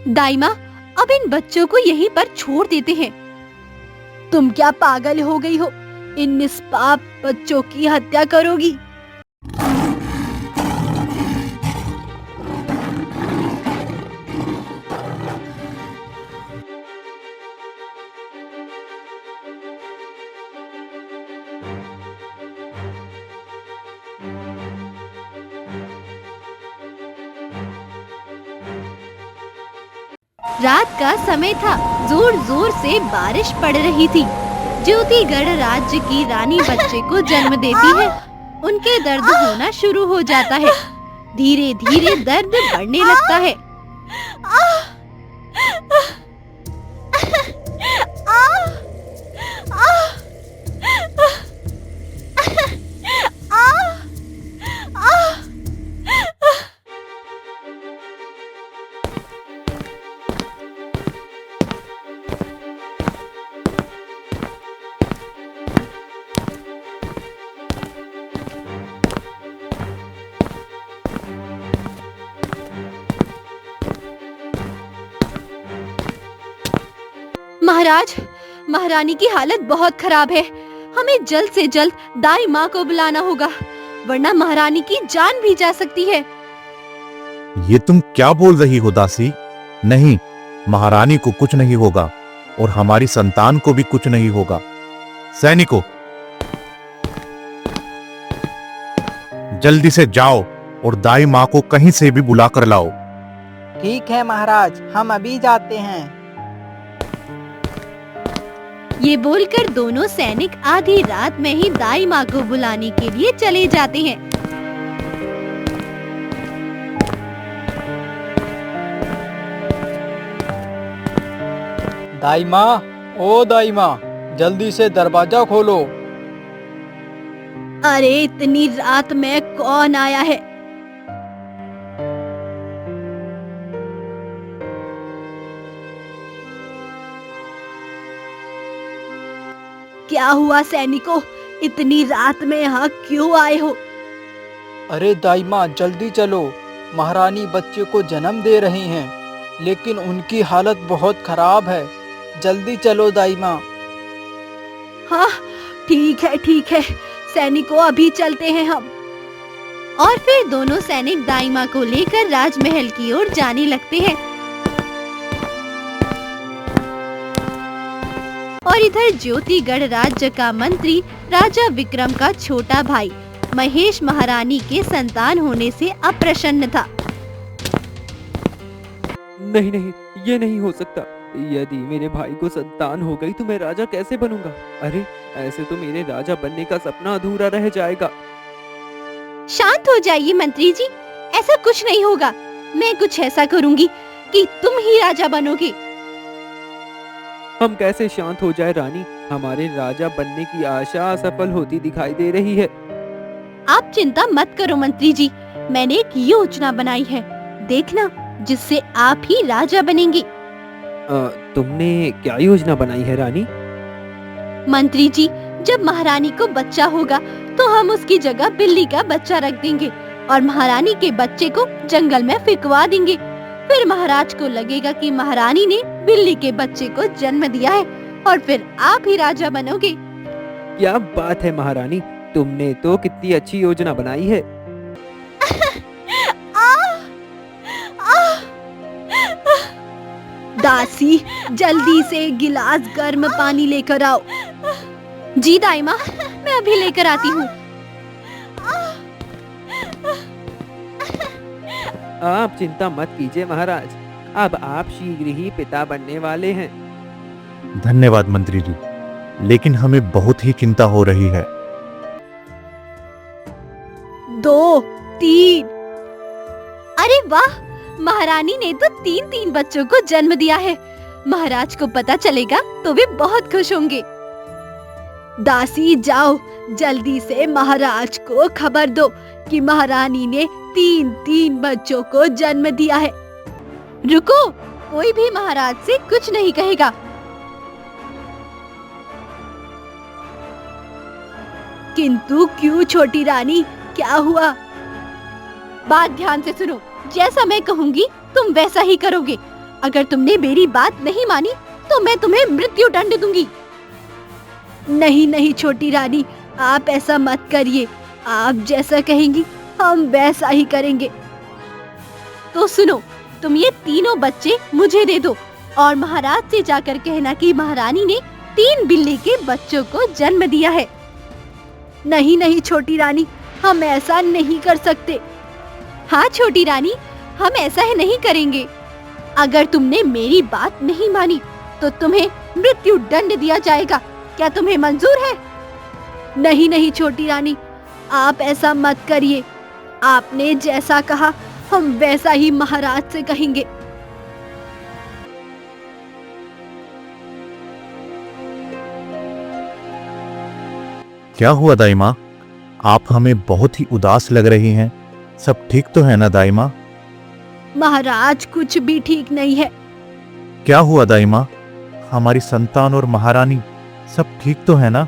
दाई माँ, अब इन बच्चों को यहीं पर छोड़ देते हैं। तुम क्या पागल हो गई हो? इन निष्पाप बच्चों की हत्या करोगी? रात का समय था। जोर जोर से बारिश पड़ रही थी। ज्योतिगढ़ राज्य की रानी बच्चे को जन्म देती है। उनके दर्द होना शुरू हो जाता है। धीरे धीरे दर्द बढ़ने लगता है। महाराज, महारानी की हालत बहुत खराब है। हमें जल्द से जल्द दाई माँ को बुलाना होगा, वरना महारानी की जान भी जा सकती है। ये तुम क्या बोल रही हो दासी? नहीं, महारानी को कुछ नहीं होगा और हमारी संतान को भी कुछ नहीं होगा। सैनिकों, जल्दी से जाओ और दाई माँ को कहीं से भी बुला कर लाओ। ठीक है महाराज, हम अभी जाते हैं। ये बोलकर दोनों सैनिक आधी रात में ही दाई माँ को बुलाने के लिए चले जाते हैं। दाई माँ, ओ दाई माँ, जल्दी से दरवाजा खोलो। अरे इतनी रात में कौन आया है? क्या हुआ सैनिकों, इतनी रात में यहाँ क्यों आए हो? अरे दाई माँ, जल्दी चलो, महारानी बच्चे को जन्म दे रही हैं, लेकिन उनकी हालत बहुत खराब है। जल्दी चलो दाई माँ। हाँ ठीक है, सैनिकों अभी चलते हैं हम। और फिर दोनों सैनिक दाई माँ को लेकर राजमहल की ओर जाने लगते हैं। और इधर ज्योतिगढ़ राज्य का मंत्री राजा विक्रम का छोटा भाई महेश महारानी के संतान होने से अप्रसन्न था। नहीं नहीं, ये नहीं हो सकता। यदि मेरे भाई को संतान हो गई तो मैं राजा कैसे बनूंगा? अरे ऐसे तो मेरे राजा बनने का सपना अधूरा रह जाएगा। शांत हो जाइए मंत्री जी, ऐसा कुछ नहीं होगा। मैं कुछ ऐसा करूंगी कि तुम ही राजा बनोगे। हम कैसे शांत हो जाए रानी? हमारे राजा बनने की आशा असफल होती दिखाई दे रही है। आप चिंता मत करो मंत्री जी, मैंने एक योजना बनाई है, देखना, जिससे आप ही राजा बनेंगे। तुमने क्या योजना बनाई है रानी? मंत्री जी, जब महारानी को बच्चा होगा तो हम उसकी जगह बिल्ली का बच्चा रख देंगे और महारानी के बच्चे को जंगल में फेंकवा देंगे। फिर महाराज को लगेगा कि महारानी ने बिल्ली के बच्चे को जन्म दिया है और फिर आप ही राजा बनोगे। क्या बात है महारानी, तुमने तो कितनी अच्छी योजना बनाई है। दासी, जल्दी से गिलास गर्म पानी लेकर आओ। जी दाई माँ, मैं अभी लेकर आती हूँ। आप चिंता मत कीजिए महाराज, अब आप शीघ्र ही पिता बनने वाले हैं। धन्यवाद मंत्री जी, लेकिन हमें बहुत ही चिंता हो रही है। 2, 3। अरे वाह, महारानी ने तो 3-3 बच्चों को जन्म दिया है। महाराज को पता चलेगा तो वे बहुत खुश होंगे। दासी जाओ, जल्दी से महाराज को खबर दो कि महारानी ने 3-3 बच्चों को जन्म दिया है। रुको, कोई भी महाराज से कुछ नहीं कहेगा। किंतु क्यों छोटी रानी, क्या हुआ? बात ध्यान से सुनो, जैसा मैं कहूँगी तुम वैसा ही करोगे। अगर तुमने मेरी बात नहीं मानी तो मैं तुम्हें मृत्यु दंड दूंगी। नहीं नहीं छोटी रानी, आप ऐसा मत करिए। आप जैसा कहेंगी हम वैसा ही करेंगे। तो सुनो, तुम ये तीनों बच्चे मुझे दे दो और महाराज से जाकर कहना कि महारानी ने 3 बिल्ली के बच्चों को जन्म दिया है। नहीं नहीं छोटी रानी, हम ऐसा नहीं कर सकते। हाँ छोटी रानी, हम ऐसा ही नहीं करेंगे। अगर तुमने मेरी बात नहीं मानी तो तुम्हें मृत्यु दंड दिया जाएगा। क्या तुम्हें मंजूर है? नहीं नहीं छोटी रानी, आप ऐसा मत करिए। आपने जैसा कहा हम वैसा ही महाराज से कहेंगे। क्या हुआ दाई माँ? आप हमें बहुत ही उदास लग रही हैं। सब ठीक तो है ना दाई माँ? महाराज, कुछ भी ठीक नहीं है। क्या हुआ दाई माँ? हमारी संतान और महारानी सब ठीक तो है ना?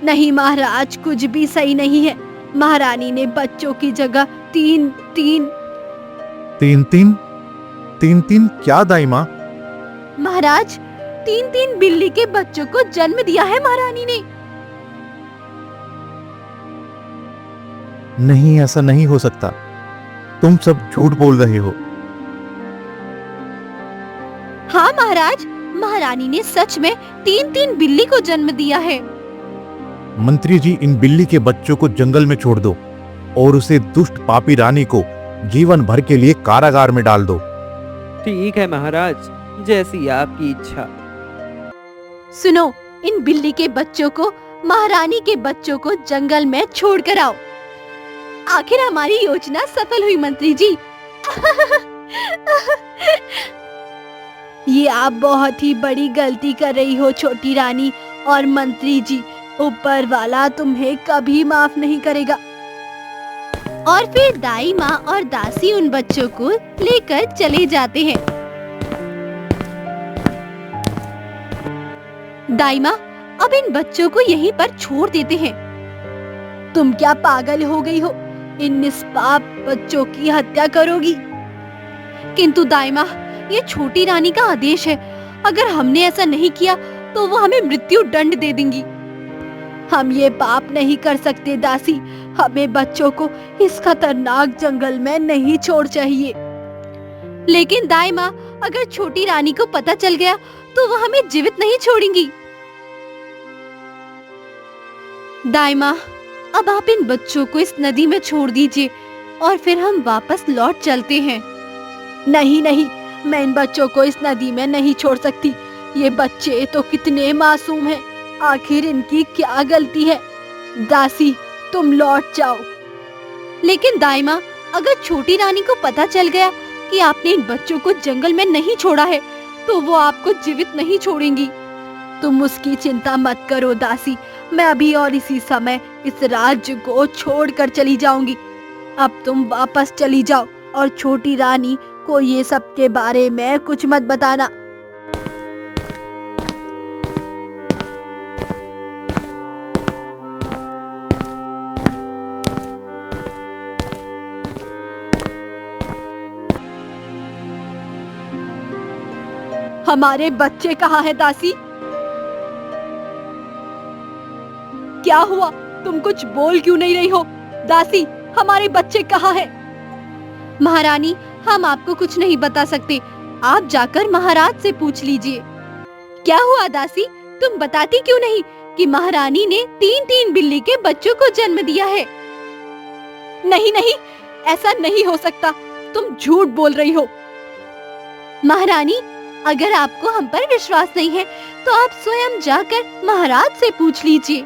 नहीं महाराज, कुछ भी सही नहीं है। महारानी ने बच्चों की जगह तीन तीन क्या दाई माँ? महाराज, 3 बिल्ली के बच्चों को जन्म दिया है महारानी ने। नहीं, ऐसा नहीं हो सकता। तुम सब झूठ बोल रहे हो। हाँ महाराज, महारानी ने सच में 3 बिल्ली को जन्म दिया है। मंत्री जी, इन बिल्ली के बच्चों को जंगल में छोड़ दो और उसे दुष्ट पापी रानी को जीवन भर के लिए कारागार में डाल दो। ठीक है महाराज, जैसी आपकी इच्छा। सुनो, इन बिल्ली के बच्चों को महारानी के बच्चों को जंगल में छोड़ कर आओ। आखिर हमारी योजना सफल हुई मंत्री जी। ये आप बहुत ही बड़ी गलती कर रही हो छोटी रानी और मंत्री जी। ऊपर वाला तुम्हें कभी माफ नहीं करेगा। और फिर दाई माँ और दासी उन बच्चों को लेकर चले जाते हैं। दाई माँ अब इन बच्चों को यहीं पर छोड़ देते हैं। तुम क्या पागल हो गई हो? इन निष्पाप बच्चों की हत्या करोगी? किंतु दाई माँ, ये छोटी रानी का आदेश है। अगर हमने ऐसा नहीं किया तो वो हमें मृत्यु दंड दे देंगी। हम ये पाप नहीं कर सकते दासी। हमें बच्चों को इस खतरनाक जंगल में नहीं छोड़ चाहिए। लेकिन दाई माँ, अगर छोटी रानी को पता चल गया तो वो हमें जीवित नहीं छोड़ेंगी। दाई माँ, अब आप इन बच्चों को इस नदी में छोड़ दीजिए और फिर हम वापस लौट चलते हैं। नहीं नहीं, मैं इन बच्चों को इस नदी में नहीं छोड़ सकती। ये बच्चे तो कितने मासूम हैं। आखिर इनकी क्या गलती है? दासी, तुम लौट जाओ। लेकिन दाई माँ, अगर छोटी रानी को पता चल गया कि आपने इन बच्चों को जंगल में नहीं छोड़ा है तो वो आपको जीवित नहीं छोड़ेंगी। तुम उसकी चिंता मत करो दासी। मैं अभी और इसी समय इस राज्य को छोड़कर चली जाऊंगी। अब तुम वापस चली जाओ और छोटी रानी को ये सब के बारे में कुछ मत बताना। हमारे बच्चे कहाँ हैं दासी? क्या हुआ? तुम कुछ बोल क्यों नहीं रही हो? दासी, हमारे बच्चे कहाँ हैं? महारानी, हम आपको कुछ नहीं बता सकते। आप जाकर महाराज से पूछ लीजिए। क्या हुआ दासी? तुम बताती क्यों नहीं कि महारानी ने 3 बिल्ली के बच्चों को जन्म दिया है? नहीं नहीं, ऐसा नहीं हो सकता। तुम झूठ बोल रही हो। महारानी, अगर आपको हम पर विश्वास नहीं है तो आप स्वयं जाकर महाराज से पूछ लीजिए।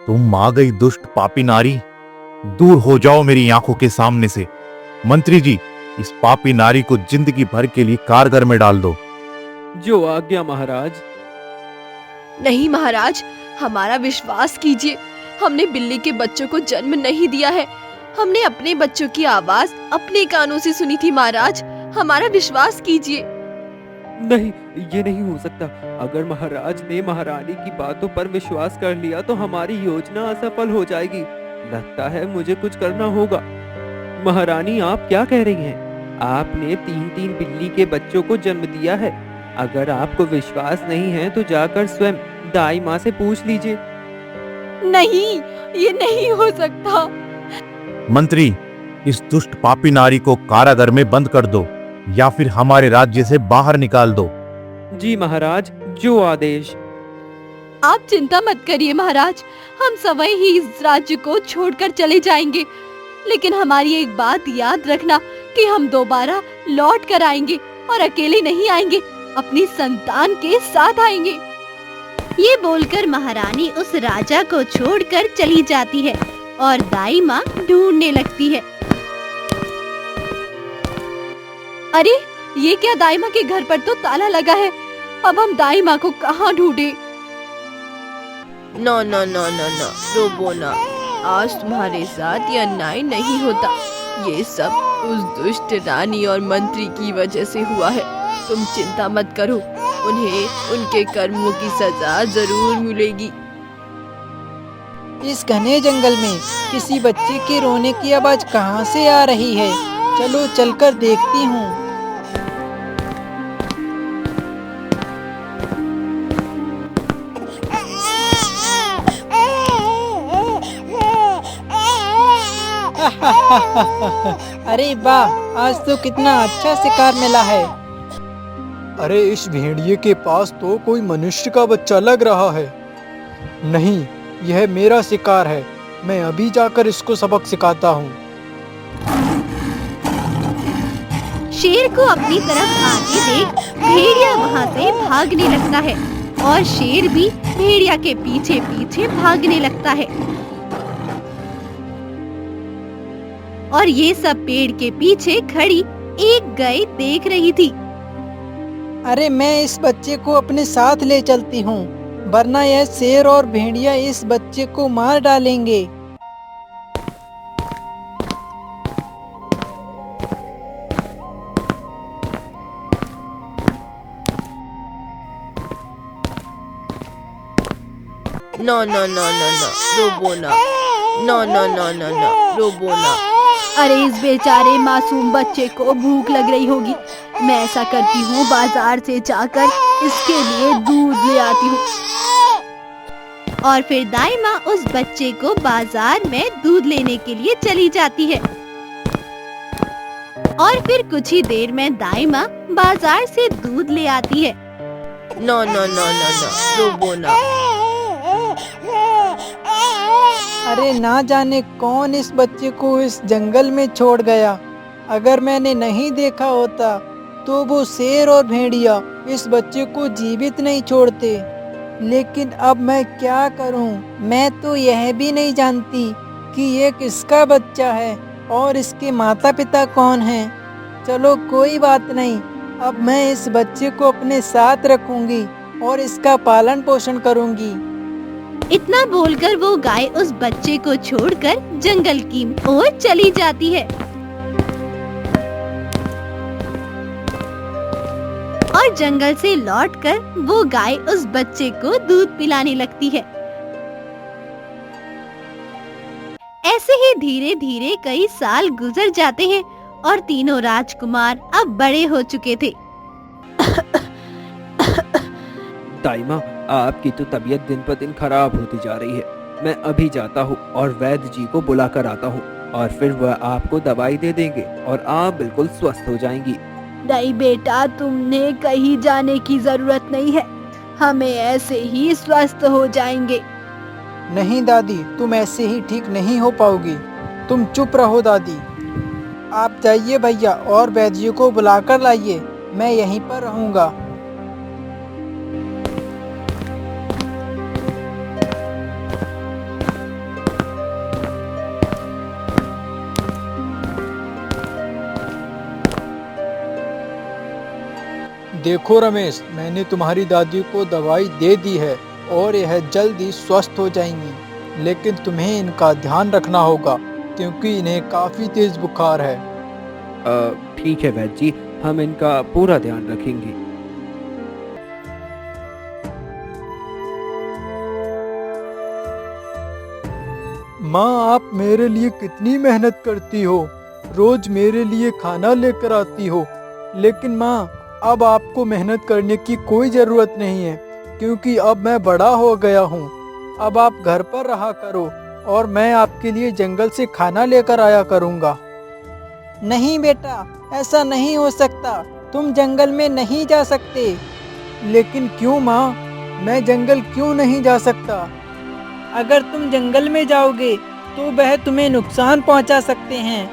तुम आ गई दुष्ट पापी नारी। दूर हो जाओ मेरी आंखों के सामने से। मंत्री जी, इस पापी नारी को जिंदगी भर के लिए कारागार में डाल दो। जो आज्ञा महाराज। नहीं महाराज, हमारा विश्वास कीजिए। हमने बिल्ली के बच्चों को जन्म नहीं दिया है। हमने अपने बच्चों की आवाज अपने कानों से सुनी थी महाराज। हमारा विश्वास कीजिए। नहीं, ये नहीं हो सकता। अगर महाराज ने महारानी की बातों पर विश्वास कर लिया तो हमारी योजना असफल हो जाएगी। लगता है मुझे कुछ करना होगा। महारानी, आप क्या कह रही हैं? आपने 3-3 बिल्ली के बच्चों को जन्म दिया है। अगर आपको विश्वास नहीं है तो जाकर स्वयं दाई माँ से पूछ लीजिए। नहीं, ये नहीं हो सकता। मंत्री, इस दुष्ट पापी नारी को कारागार में बंद कर दो या फिर हमारे राज्य से बाहर निकाल दो। जी महाराज, जो आदेश। आप चिंता मत करिए महाराज, हम सवई ही इस राज्य को छोड़कर चले जाएंगे। लेकिन हमारी एक बात याद रखना कि हम दोबारा लौट कर आएंगे और अकेले नहीं आएंगे, अपनी संतान के साथ आएंगे। ये बोलकर महारानी उस राजा को छोड़कर चली जाती है और दाई माँ ढूंढने लगती है। अरे ये क्या, दाई माँ के घर पर तो ताला लगा है। अब हम दाई माँ को कहाँ ढूंढे? ना ना ना ना ना, रोबो ना। आज तुम्हारे साथ ये अन्याय नहीं होता। ये सब उस दुष्ट रानी और मंत्री की वजह से हुआ है। तुम चिंता मत करो, उन्हें उनके कर्मों की सजा जरूर मिलेगी। इस घने जंगल में किसी बच्चे के रोने की आवाज कहाँ से आ रही है? चलो चलकर देखती हूँ। अरे वाह, आज तो कितना अच्छा शिकार मिला है। अरे इस भेड़िए के पास तो कोई मनुष्य का बच्चा लग रहा है। नहीं, यह मेरा शिकार है। मैं अभी जाकर इसको सबक सिखाता हूँ। शेर को अपनी तरफ आते देख भेड़िया वहाँ से भागने लगता है और शेर भी भेड़िया के पीछे पीछे भागने लगता है। और ये सब पेड़ के पीछे खड़ी एक गाय देख रही थी। अरे मैं इस बच्चे को अपने साथ ले चलती हूँ, वरना यह शेर और भेड़िया इस बच्चे को मार डालेंगे। ना ना ना ना ना, रोबो ना। ना ना ना ना ना, रोबो ना। अरे इस बेचारे मासूम बच्चे को भूख लग रही होगी। मैं ऐसा करती हूँ, बाजार से जाकर इसके लिए दूध ले आती हूँ। और फिर दाई माँ उस बच्चे को बाजार में दूध लेने के लिए चली जाती है। और फिर कुछ ही देर में दाई माँ बाजार से दूध ले आती है। ना ना ना ना ना, रोबो ना। अरे ना जाने कौन इस बच्चे को इस जंगल में छोड़ गया। अगर मैंने नहीं देखा होता तो वो शेर और भेड़िया इस बच्चे को जीवित नहीं छोड़ते। लेकिन अब मैं क्या करूं? मैं तो यह भी नहीं जानती कि ये किसका बच्चा है और इसके माता पिता कौन हैं। चलो कोई बात नहीं, अब मैं इस बच्चे को अपने साथ रखूंगी और इसका पालन पोषण करूंगी। इतना बोलकर वो गाय उस बच्चे को छोड़कर जंगल की ओर चली जाती है। और जंगल से लौटकर वो गाय उस बच्चे को दूध पिलाने लगती है। ऐसे ही धीरे धीरे कई साल गुजर जाते हैं और तीनों राजकुमार अब बड़े हो चुके थे। दाई माँ, आपकी तो तबीयत दिन पर दिन खराब होती जा रही है। मैं अभी जाता हूँ और वैद्य जी को बुला कर आता हूँ और फिर वह आपको दवाई दे देंगे और आप बिल्कुल स्वस्थ हो जाएंगी। नहीं बेटा, तुमने कहीं जाने की जरूरत नहीं है, हमें ऐसे ही स्वस्थ हो जाएंगे। नहीं दादी, तुम ऐसे ही ठीक नहीं हो पाओगी। तुम चुप रहो दादी। आप जाइए भैया और वैद्य को बुलाकर लाइए, मैं यहीं पर रहूँगा। देखो रमेश, मैंने तुम्हारी दादी को दवाई दे दी है और यह जल्दी स्वस्थ हो जाएंगी। लेकिन तुम्हें इनका ध्यान रखना होगा क्योंकि इन्हें काफ़ी तेज बुखार है। ठीक है वैद्य जी, हम इनका पूरा ध्यान रखेंगे। माँ, आप मेरे लिए कितनी मेहनत करती हो, रोज मेरे लिए खाना लेकर आती हो। लेकिन माँ, अब आपको मेहनत करने की कोई ज़रूरत नहीं है, क्योंकि अब मैं बड़ा हो गया हूँ। अब आप घर पर रहा करो और मैं आपके लिए जंगल से खाना लेकर आया करूँगा। नहीं बेटा, ऐसा नहीं हो सकता। तुम जंगल में नहीं जा सकते। लेकिन क्यों माँ, मैं जंगल क्यों नहीं जा सकता? अगर तुम जंगल में जाओगे तो वह तुम्हें नुकसान पहुंचा सकते हैं।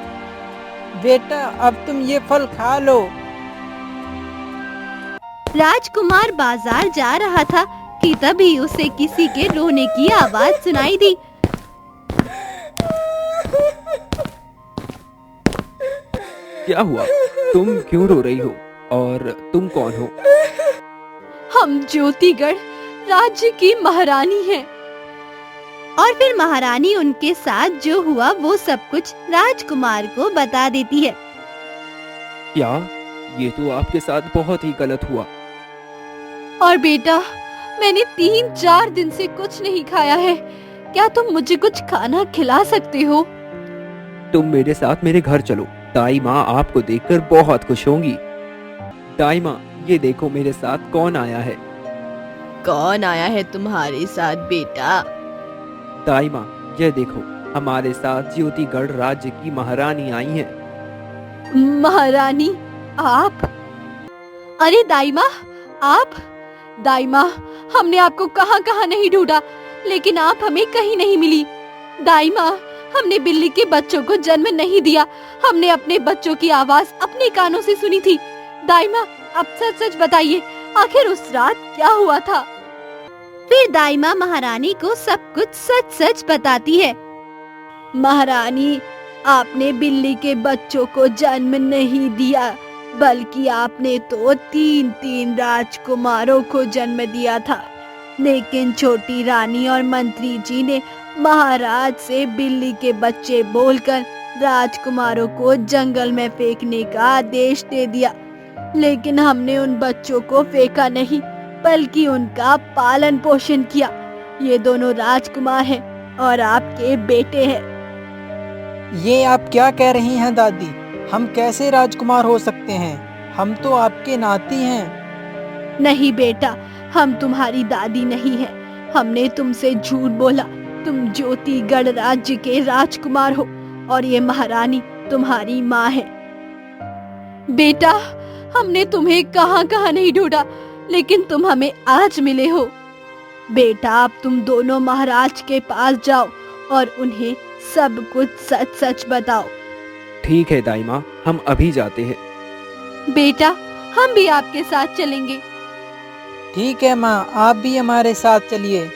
बेटा, अब तुम ये फल खा लो। राजकुमार बाजार जा रहा था कि तभी उसे किसी के रोने की आवाज सुनाई दी। क्या हुआ? तुम क्यों रो रही हो? और तुम कौन हो? हम ज्योतिगढ़ राज्य की महारानी हैं। और फिर महारानी उनके साथ जो हुआ वो सब कुछ राजकुमार को बता देती है। क्या? ये तो आपके साथ बहुत ही गलत हुआ। और बेटा, मैंने 3-4 दिन से कुछ नहीं खाया है। क्या तुम मुझे कुछ खाना खिला सकते हो? तुम मेरे साथ मेरे घर चलो। दाई माँ आपको देखकर बहुत खुश होंगी। दाई माँ, ये देखो मेरे साथ कौन आया है। कौन आया है तुम्हारे साथ बेटा? दाई माँ, ये देखो हमारे साथ ज्योतिगढ़ राज्य की महारानी आई है। महारानी, आप? अरे दाईमा, आप? दाईमा, हमने आपको कहाँ-कहाँ नहीं ढूंढा, लेकिन आप हमें कहीं नहीं मिली। दाईमा, हमने बिल्ली के बच्चों को जन्म नहीं दिया। हमने अपने बच्चों की आवाज अपने कानों से सुनी थी। दाईमा, अब सच-सच बताइए, आखिर उस रात क्या हुआ था? फिर दाईमा महारानी को सब कुछ सच-सच बताती है। महारानी, आपने बिल्ली के बच्चों को जन्म नहीं दिया, बल्कि आपने तो 3-3 राजकुमारों को जन्म दिया था। लेकिन छोटी रानी और मंत्री जी ने महाराज से बिल्ली के बच्चे बोलकर राजकुमारों को जंगल में फेंकने का आदेश दे दिया। लेकिन हमने उन बच्चों को फेंका नहीं, बल्कि उनका पालन पोषण किया। ये दोनों राजकुमार हैं और आपके बेटे हैं। ये आप क्या कह रही हैं दादी? हम कैसे राजकुमार हो सकते हैं? हम तो आपके नाती हैं। नहीं बेटा, हम तुम्हारी दादी नहीं हैं। हमने तुमसे झूठ बोला। तुम ज्योतिगढ़ राज्य के राजकुमार हो और ये महारानी तुम्हारी माँ है। बेटा, हमने तुम्हें कहाँ-कहाँ नहीं ढूंढा, लेकिन तुम हमें आज मिले हो। बेटा, अब तुम दोनों महाराज के पास जाओ और उन्हें सब कुछ सच-सच बताओ। ठीक है दाई माँ, हम अभी जाते हैं। बेटा, हम भी आपके साथ चलेंगे। ठीक है माँ, आप भी हमारे साथ चलिए।